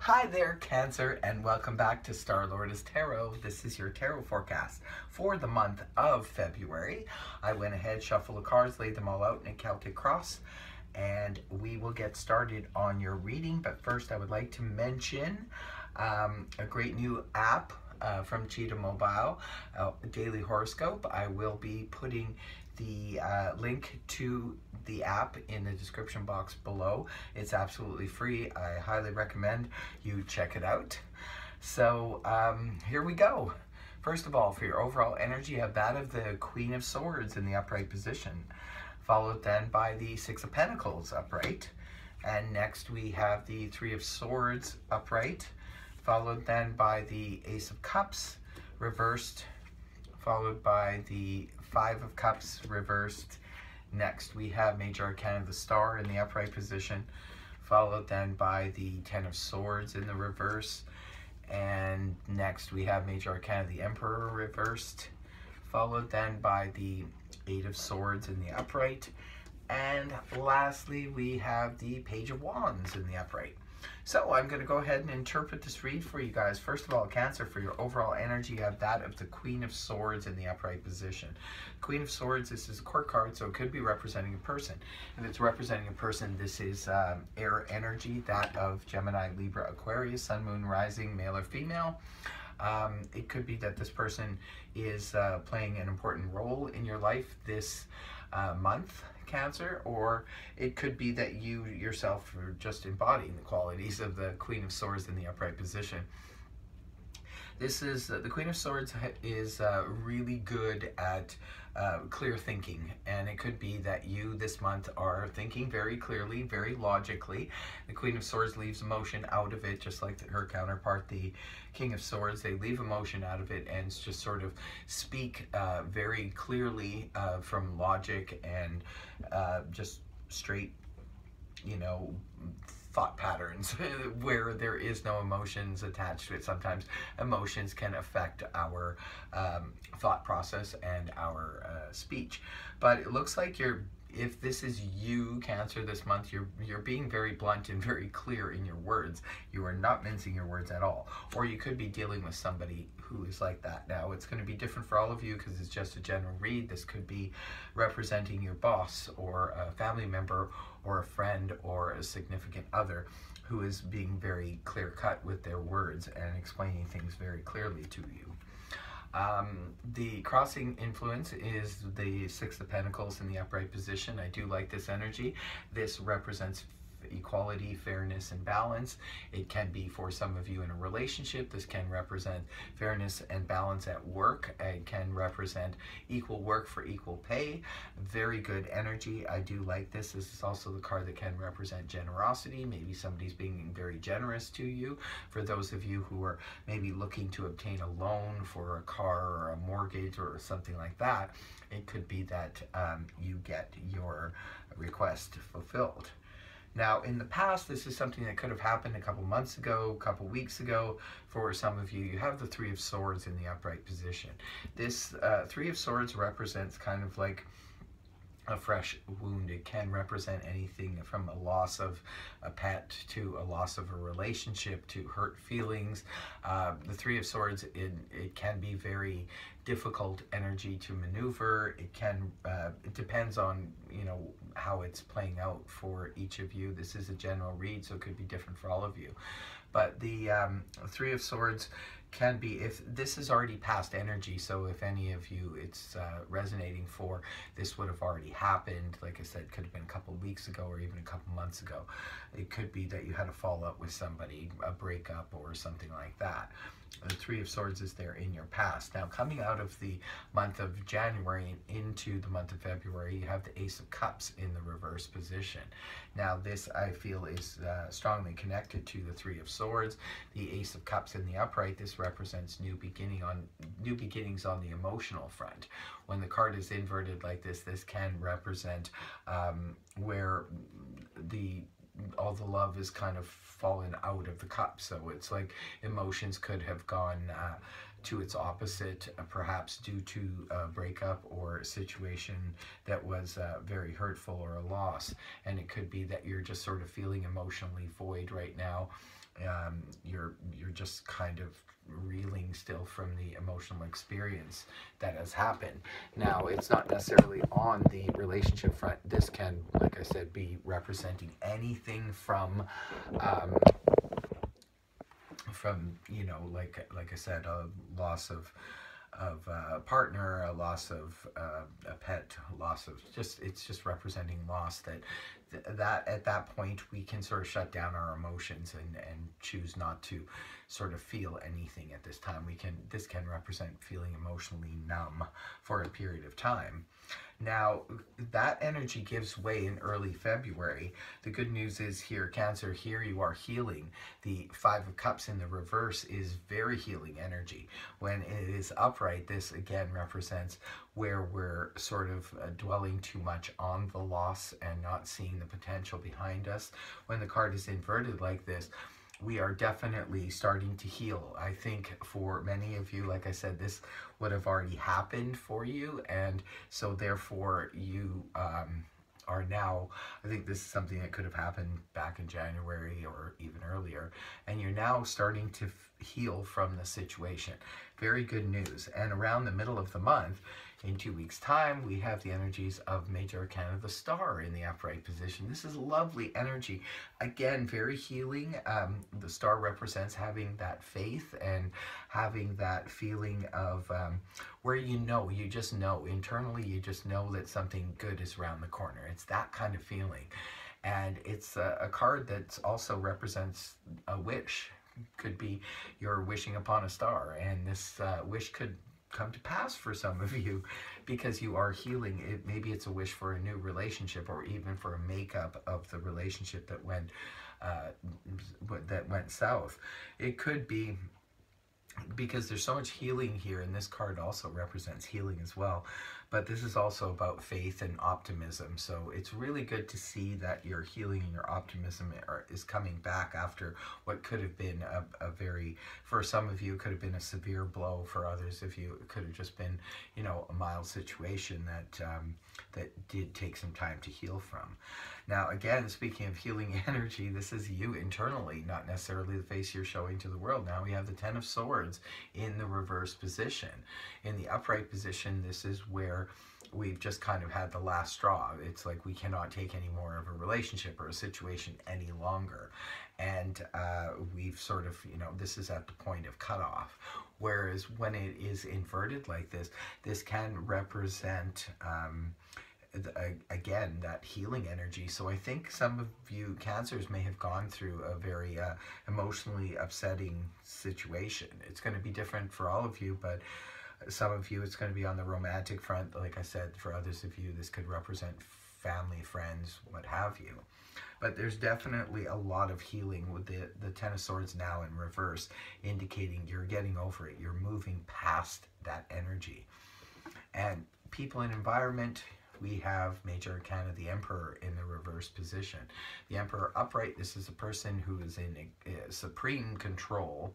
Hi there, Cancer, and welcome back to Star Lourdes Tarot. This is your tarot forecast for the month of February. I went ahead, shuffled the cards, laid them all out in a Celtic cross, and we will get started on your reading. But first, I would like to mention a great new app from Cheetah Mobile, Daily Horoscope. I will be putting the link to the app in the description box below. It's absolutely free. I highly recommend you check it out. So here we go. First of all, for your overall energy, you have that of the Queen of Swords in the upright position, followed then by the Six of Pentacles upright, and next we have the Three of Swords upright, followed then by the Ace of Cups reversed, followed by the Five of Cups reversed. Next we have Major Arcana of the Star in the upright position, followed then by the Ten of Swords in the reverse, and next we have Major Arcana of the Emperor reversed, followed then by the Eight of Swords in the upright, and lastly we have the Page of Wands in the upright. So I'm going to go ahead and interpret this read for you guys. First of all, Cancer, for your overall energy, you have that of the Queen of Swords in the upright position. Queen of Swords, this is a court card, so it could be representing a person. If it's representing a person, this is air energy, that of Gemini, Libra, Aquarius, Sun, Moon, Rising, male or female. It could be that this person is playing an important role in your life this month, Cancer, or it could be that you yourself are just embodying the qualities of the Queen of Swords in the upright position. This is the Queen of Swords is really good at clear thinking, and it could be that you this month are thinking very clearly, very logically. The Queen of Swords leaves emotion out of it, just like her counterpart, the King of Swords. They leave emotion out of it and just sort of speak very clearly from logic and just straight, you know, thought patterns where there is no emotions attached to it. Sometimes emotions can affect our thought process and our speech, but it looks like if this is you, Cancer, this month, you're being very blunt and very clear in your words. You are not mincing your words at all. Or you could be dealing with somebody who is like that. Now, it's going to be different for all of you because it's just a general read. This could be representing your boss or a family member or a friend or a significant other who is being very clear-cut with their words and explaining things very clearly to you. The crossing influence is the Six of Pentacles in the upright position. I do like this energy. This represents equality, fairness, and balance. It can be for some of you in a relationship. This can represent fairness and balance at work. It can represent equal work for equal pay. Very good energy. I do like this. This is also the card that can represent generosity. Maybe somebody's being very generous to you. For those of you who are maybe looking to obtain a loan for a car or a mortgage or something like that, it could be that you get your request fulfilled. Now, in the past, this is something that could have happened a couple months ago, a couple weeks ago. For some of you, you have the Three of Swords in the upright position. This Three of Swords represents kind of like a fresh wound. It can represent anything from a loss of a pet to a loss of a relationship to hurt feelings. The Three of Swords, it can be very difficult energy to maneuver. It can it depends on, you know, how it's playing out for each of you. This is a general read, so it could be different for all of you. But the Three of Swords can be, if this is already past energy, so if any of you it's resonating for, this would have already happened. Like I said, could have been a couple weeks ago or even a couple months ago. It could be that you had a fallout with somebody, a breakup or something like that. The Three of Swords is there in your past. Now, coming out of the month of January and into the month of February, you have the Ace of Cups in the reverse position. Now, this I feel is strongly connected to the Three of Swords. The Ace of Cups in the upright, this represents new beginnings on the emotional front. When the card is inverted like this, this can represent where all the love is kind of fallen out of the cup. So it's like emotions could have gone to its opposite, perhaps due to a breakup or a situation that was very hurtful or a loss. And it could be that you're just sort of feeling emotionally void right now, you're just kind of reeling still from the emotional experience that has happened. Now, it's not necessarily on the relationship front. This can, like I said, be representing anything um, from, you know, like I said, a loss of a partner, a loss of a pet, loss of it's just representing loss. That at that point we can sort of shut down our emotions and choose not to sort of feel anything at this time. This can represent feeling emotionally numb for a period of time. Now, that energy gives way in early February. The good news is here, Cancer, here you are healing. The Five of Cups in the reverse is very healing energy. When it is upright, this again represents where we're sort of dwelling too much on the loss and not seeing the potential behind us. When the card is inverted like this, we are definitely starting to heal. I think for many of you, like I said, this would have already happened for you, and so therefore you are now, I think this is something that could have happened back in January or even earlier, and you're now starting to heal from the situation. Very good news. And around the middle of the month, in 2 weeks' time, we have the energies of Major Arcana, the Star, in the upright position. This is lovely energy. Again, very healing. The Star represents having that faith and having that feeling of where you just know, internally, you just know that something good is around the corner. It's that kind of feeling. And it's a card that also represents a wish. Could be you're wishing upon a star, and this wish could come to pass for some of you because you are healing. Maybe it's a wish for a new relationship, or even for a makeup of the relationship that went south. It could be because there's so much healing here, and this card also represents healing as well. But this is also about faith and optimism. So it's really good to see that your healing and your optimism is coming back after what could have been a very, for some of you, it could have been a severe blow. For others of you, it could have just been, you know, a mild situation that did take some time to heal from. Now, again, speaking of healing energy, this is you internally, not necessarily the face you're showing to the world. Now we have the Ten of Swords in the reverse position. In the upright position, this is where we've just kind of had the last straw. It's like we cannot take any more of a relationship or a situation any longer. And we've sort of, you know, this is at the point of cutoff. Whereas when it is inverted like this, this can represent again, that healing energy. So I think some of you Cancers may have gone through a very emotionally upsetting situation. It's going to be different for all of you, but some of you it's going to be on the romantic front. Like I said, for others of you, this could represent family, friends, what have you. But there's definitely a lot of healing with the Ten of Swords now in reverse, indicating you're getting over it. You're moving past that energy. And people and environment, we have Major Arcana, the Emperor, in the reverse position. The Emperor upright, this is a person who is in supreme control.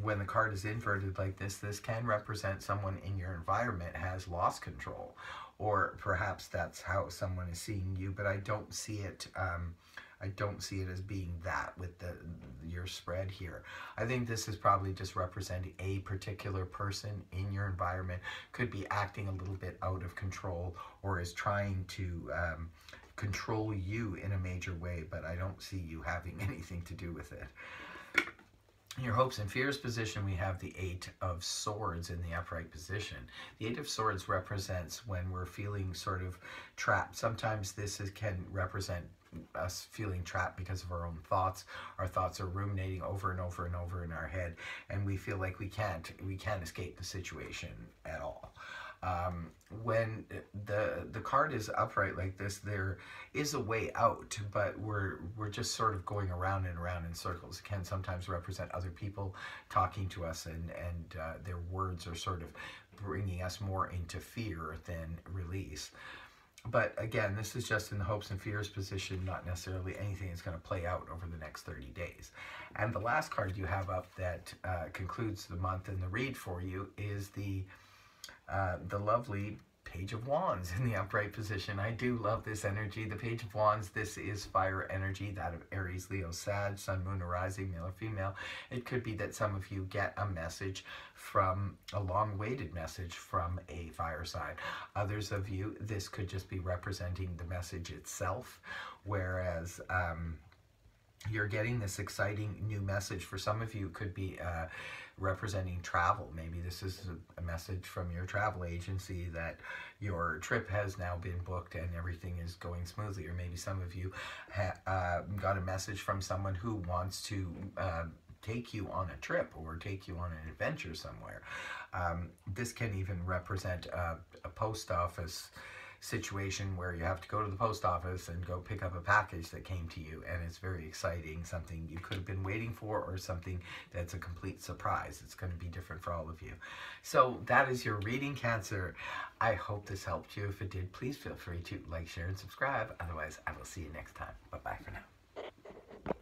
When the card is inverted like this can represent someone in your environment has lost control. Or perhaps that's how someone is seeing you, but I don't see it as being that with your spread here. I think this is probably just representing a particular person in your environment, could be acting a little bit out of control or is trying to control you in a major way, but I don't see you having anything to do with it. In your hopes and fears position, we have the Eight of Swords in the upright position. The Eight of Swords represents when we're feeling sort of trapped. Sometimes this can represent us feeling trapped because of our own thoughts. Our thoughts are ruminating over and over and over in our head, and we feel like we can't escape the situation at all. When the card is upright like this, there is a way out, but we're just sort of going around and around in circles. It can sometimes represent other people talking to us, and their words are sort of bringing us more into fear than release. But again, this is just in the hopes and fears position, not necessarily anything that's going to play out over the next 30 days. And the last card you have up that concludes the month in the read for you is the lovely Page of Wands in the upright position. I do love this energy. The Page of Wands, this is fire energy, that of Aries, Leo, Sag, Sun, Moon, or Rising, male or female. It could be that some of you get a message from, a long-awaited message from a fire sign. Others of you, this could just be representing the message itself, whereas you're getting this exciting new message. For some of you, it could be representing travel. Maybe this is a message from your travel agency that your trip has now been booked and everything is going smoothly. Or maybe some of you got a message from someone who wants to take you on a trip or take you on an adventure somewhere. This can even represent a post office situation where you have to go to the post office and go pick up a package that came to you, and it's very exciting, something you could have been waiting for, or something that's a complete surprise. It's going to be different for all of you. So that is your reading, Cancer. I hope this helped you. If it did, please feel free to like, share, and subscribe. Otherwise, I will see you next time. Bye-bye for now.